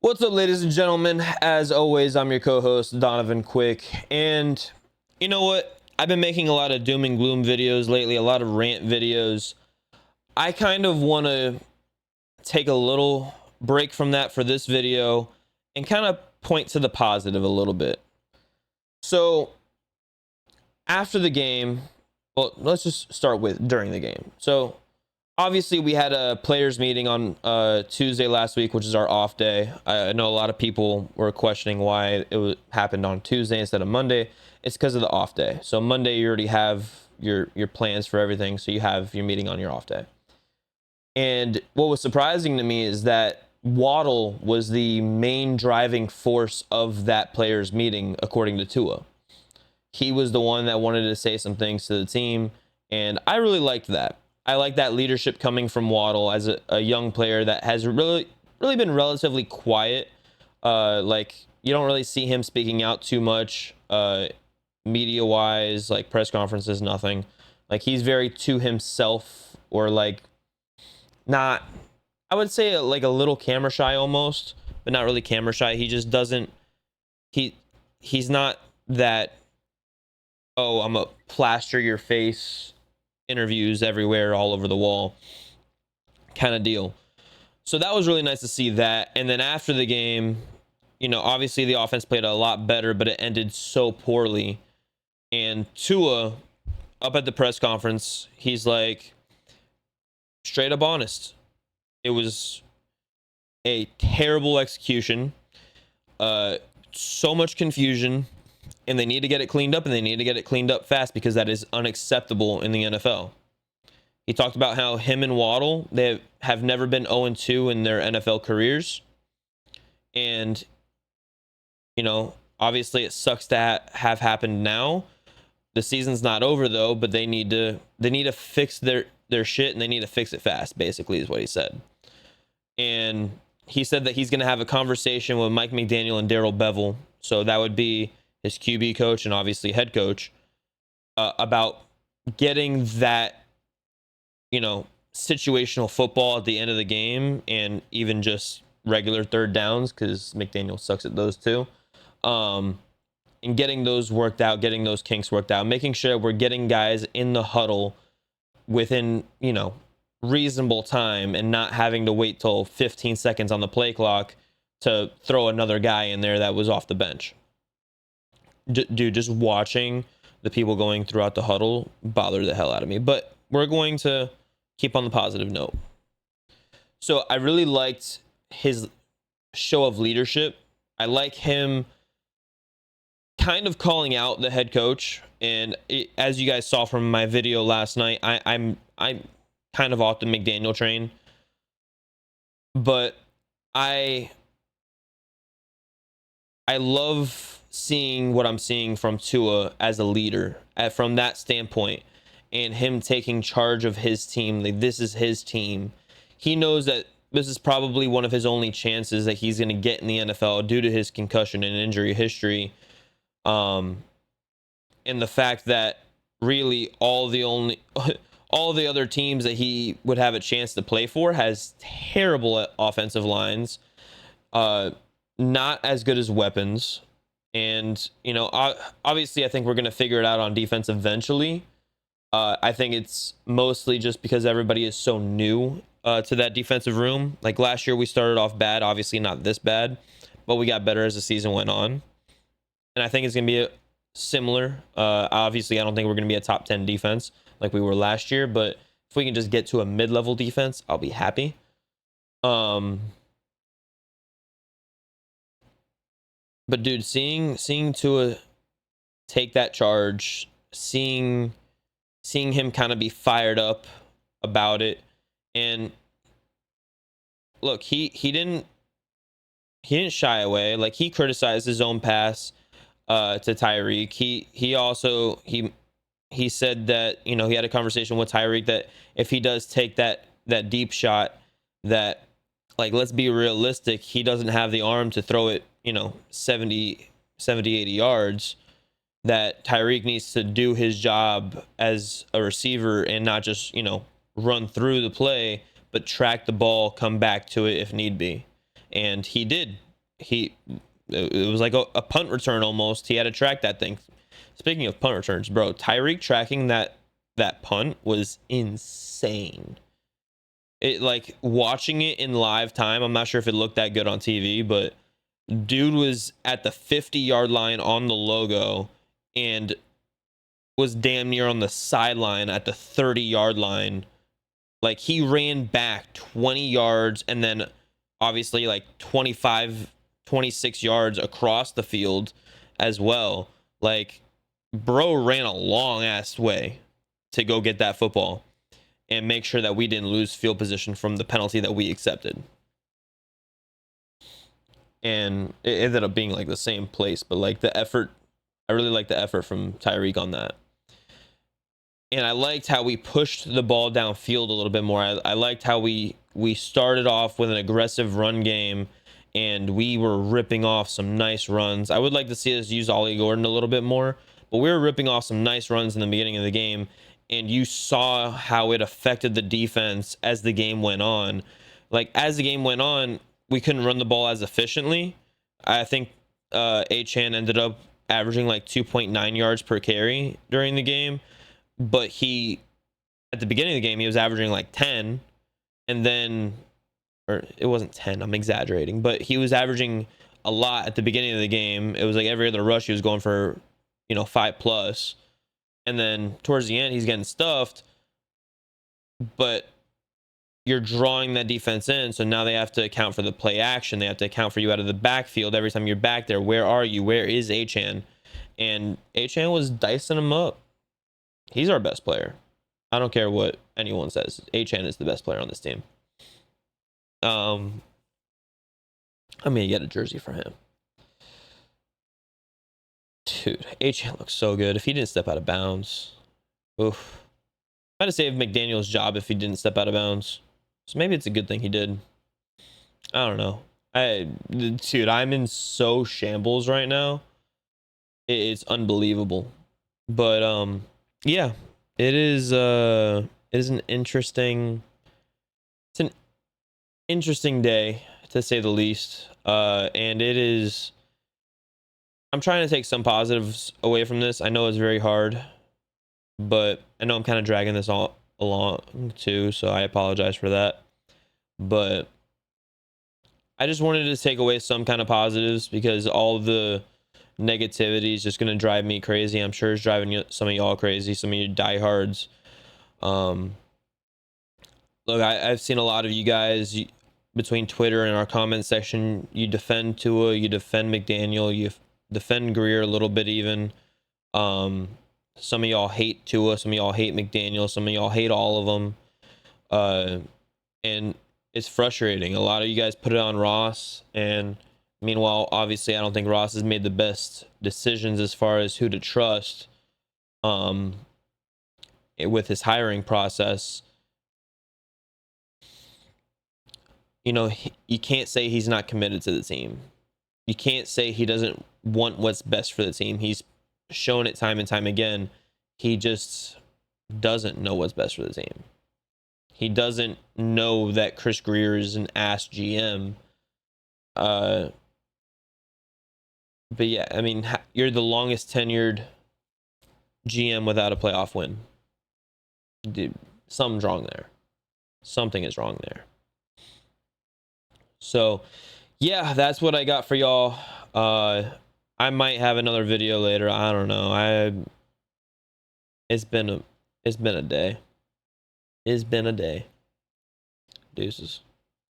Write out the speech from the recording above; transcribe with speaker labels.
Speaker 1: What's up, ladies and gentlemen? As always, I'm your co-host, Donovan Quick. And you know what? I've been making a lot of doom and gloom videos lately, a lot of rant videos. I kind of want to take a little break from that for this video and kind of point to the positive a little bit. So, after the game, well, let's just start with during the game. So, obviously, we had a players meeting on Tuesday last week, which is our off day. I know a lot of people were questioning why happened on Tuesday instead of Monday. It's because of the off day. So Monday, you already have your plans for everything, so you have your meeting on your off day. And what was surprising to me is that Waddle was the main driving force of that players meeting, according to Tua. He was the one that wanted to say some things to the team, and I really liked that. I like that leadership coming from Waddle as a young player that has really been relatively quiet. Like, you don't really see him speaking out too much, media wise, like press conferences, nothing. Like, he's very to himself, or like not, I would say like a little camera shy almost, but not really camera shy. He just doesn't, he's not that, oh, I'm a plaster your face interviews everywhere all over the wall kind of deal. So that was really nice to see that. And then after the game, you know, obviously the offense played a lot better, but it ended so poorly. And Tua, up at the press conference, he's like, straight up honest, it was a terrible execution, so much confusion, and they need to get it cleaned up, and they need to get it cleaned up fast, because that is unacceptable in the NFL. He talked about how him and Waddle, they have never been 0-2 in their NFL careers. And, you know, obviously it sucks to have happened now. The season's not over, though, but they need to fix their shit, and they need to fix it fast, basically, is what he said. And he said that he's going to have a conversation with Mike McDaniel and Darrell Bevell. So that would be his QB coach and obviously head coach, about getting that, you know, situational football at the end of the game, and even just regular third downs, because McDaniel sucks at those too. And getting those worked out, getting those kinks worked out, making sure we're getting guys in the huddle within, you know, reasonable time, and not having to wait till 15 seconds on the play clock to throw another guy in there that was off the bench. Dude, just watching the people going throughout the huddle bothered the hell out of me. But we're going to keep on the positive note. So I really liked his show of leadership. I like him kind of calling out the head coach. And as you guys saw from my video last night, I'm kind of off the McDaniel train. But I love seeing what I'm seeing from Tua as a leader, from that standpoint, and him taking charge of his team. Like, this is his team. He knows that this is probably one of his only chances that he's going to get in the NFL due to his concussion and injury history. And the fact that really all the other teams that he would have a chance to play for has terrible offensive lines, not as good as weapons. And, you know, obviously I think we're going to figure it out on defense eventually. I think it's mostly just because everybody is so new to that defensive room. Like, last year we started off bad, obviously not this bad, but we got better as the season went on. And I think it's going to be similar. Obviously, I don't think we're going to be a top 10 defense like we were last year, but if we can just get to a mid-level defense, I'll be happy. But dude, seeing Tua take that charge, seeing him kind of be fired up about it, and look, he didn't shy away. Like, he criticized his own pass to Tyreek. He said that, you know, he had a conversation with Tyreek that if he does take that deep shot, that, like, let's be realistic, he doesn't have the arm to throw it, you know, 70, 80 yards. That Tyreek needs to do his job as a receiver and not just, you know, run through the play, but track the ball, come back to it if need be. And he did. it was like a punt return almost. He had to track that thing. Speaking of punt returns, bro, Tyreek tracking that punt was insane. It, like, watching it in live time, I'm not sure if it looked that good on TV, but dude was at the 50-yard line on the logo and was damn near on the sideline at the 30-yard line. Like, he ran back 20 yards and then obviously like 25, 26 yards across the field as well. Like, bro ran a long ass way to go get that football and make sure that we didn't lose field position from the penalty that we accepted. And it ended up being like the same place, but like the effort, I really liked the effort from Tyreek on that. And I liked how we pushed the ball downfield a little bit more. I liked how we started off with an aggressive run game and we were ripping off some nice runs. I would like to see us use Ollie Gordon a little bit more, but we were ripping off some nice runs in the beginning of the game. And you saw how it affected the defense as the game went on. Like, as the game went on, we couldn't run the ball as efficiently. I think Achane ended up averaging like 2.9 yards per carry during the game. But at the beginning of the game, he was averaging like 10. And then, or it wasn't 10, I'm exaggerating. But he was averaging a lot at the beginning of the game. It was like every other rush, he was going for, 5+. And then towards the end, he's getting stuffed. But you're drawing that defense in, so now they have to account for the play action. They have to account for you out of the backfield every time you're back there. Where are you? Where is Achane? And Achane was dicing him up. He's our best player. I don't care what anyone says. Achane is the best player on this team. I'm gonna get a jersey for him. Dude, Achane looks so good. If he didn't step out of bounds, oof. I'd have saved McDaniel's job if he didn't step out of bounds. So maybe it's a good thing he did. I don't know. Dude, I'm in so shambles right now. It's unbelievable. But yeah, it is an interesting day, to say the least. And it is, I'm trying to take some positives away from this. I know it's very hard, but I know I'm kind of dragging this all along too, so I apologize for that. But I just wanted to take away some kind of positives, because all the negativity is just going to drive me crazy. I'm sure it's driving some of y'all crazy, some of you diehards. Look, I've seen a lot of you guys between Twitter and our comment section. You defend Tua, you defend McDaniel, you defend Greer a little bit even. Some of y'all hate Tua, some of y'all hate McDaniel, some of y'all hate all of them. And it's frustrating. A lot of you guys put it on Ross, and meanwhile, obviously, I don't think Ross has made the best decisions as far as who to trust with his hiring process. You can't say he's not committed to the team. You can't say he doesn't want what's best for the team. He's shown it time and time again. He just doesn't know what's best for the team. He doesn't know that Chris Greer is an ass GM. But yeah, I mean, you're the longest tenured GM without a playoff win. Dude, something's wrong there. Something is wrong there. So, yeah, that's what I got for y'all. I might have another video later. I don't know. It's been a day. It's been a day. Deuces.